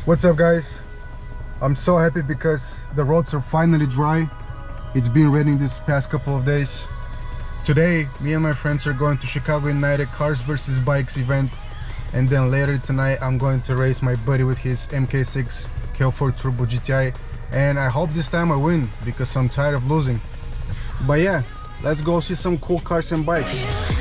What's up, guys? I'm so happy because the roads are finally dry. It's been raining this past couple of days. Today me and my friends are going to Chicago United Cars vs Bikes event, and then later tonight I'm going to race my buddy with his MK6 Ko4 Turbo GTI, and I hope this time I win because I'm tired of losing. But yeah, let's go see some cool cars and bikes.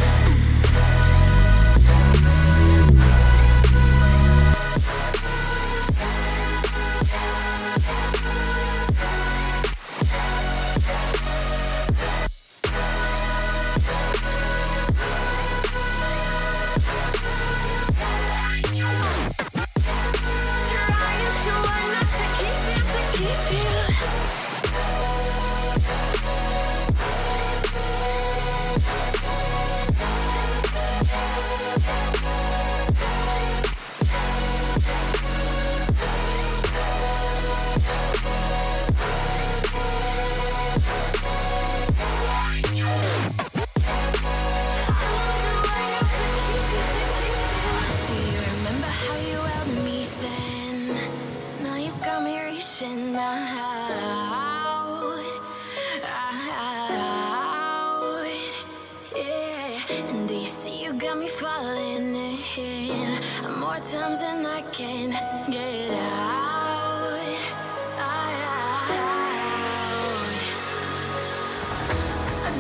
Times and I can't get out.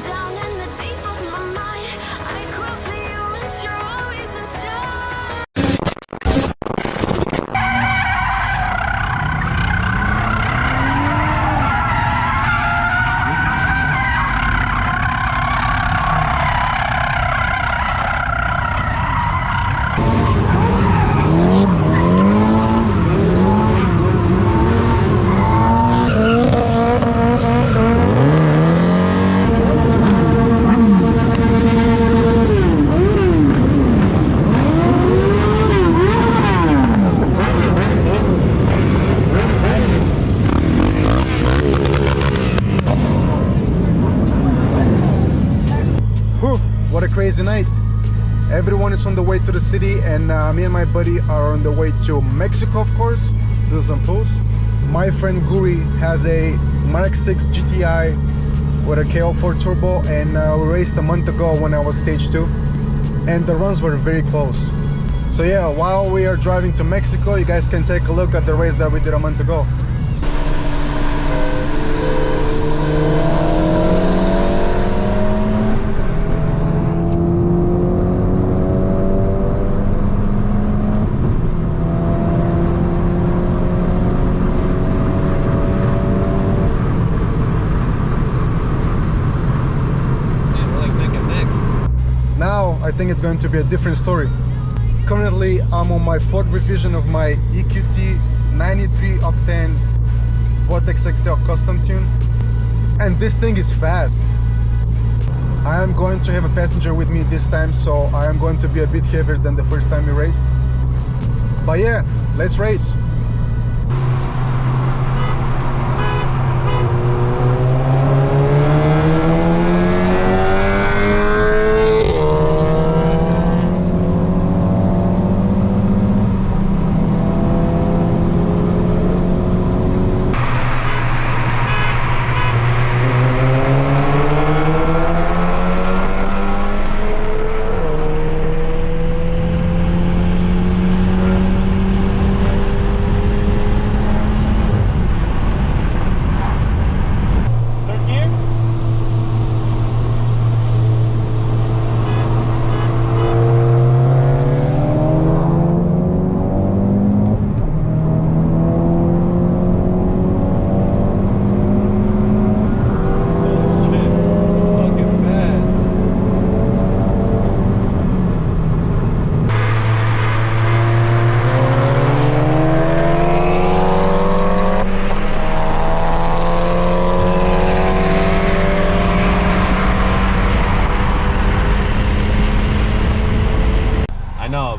Down in the deep of my mind, I call for you and you're always inside. What a crazy night. Everyone is on the way to the city, and me and my buddy are on the way to Mexico, of course, do some posts. My friend Guri has a Mark 6 GTI with a Ko4 turbo, and we raced a month ago when I was stage 2, and the runs were very close. So yeah, while we are driving to Mexico, you guys can take a look at the race that we did a month ago. I think it's going to be a different story. Currently I'm on my 4th revision of my EQT 93 octane Vortex XL custom tune, and this thing is fast. I am going to have a passenger with me this time, so I am going to be a bit heavier than the first time we raced. But yeah, let's race.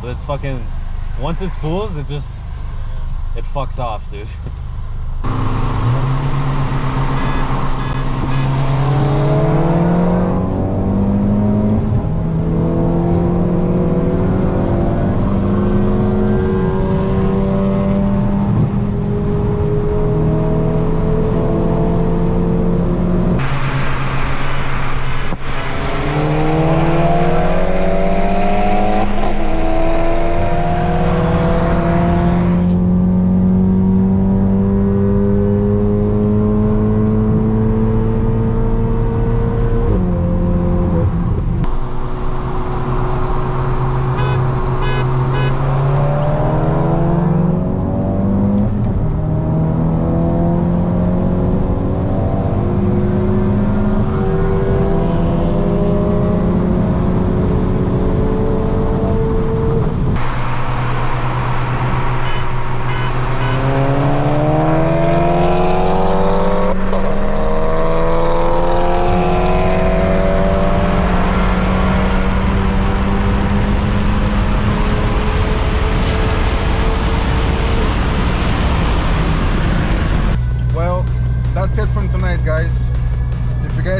It's fucking, once it spools, it fucks off, dude.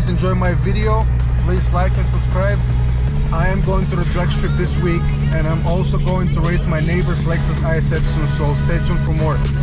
guys enjoyed my video, please like and subscribe. I am going to the drag strip this week, and I'm also going to race my neighbor's Lexus ISF soon, so stay tuned for more.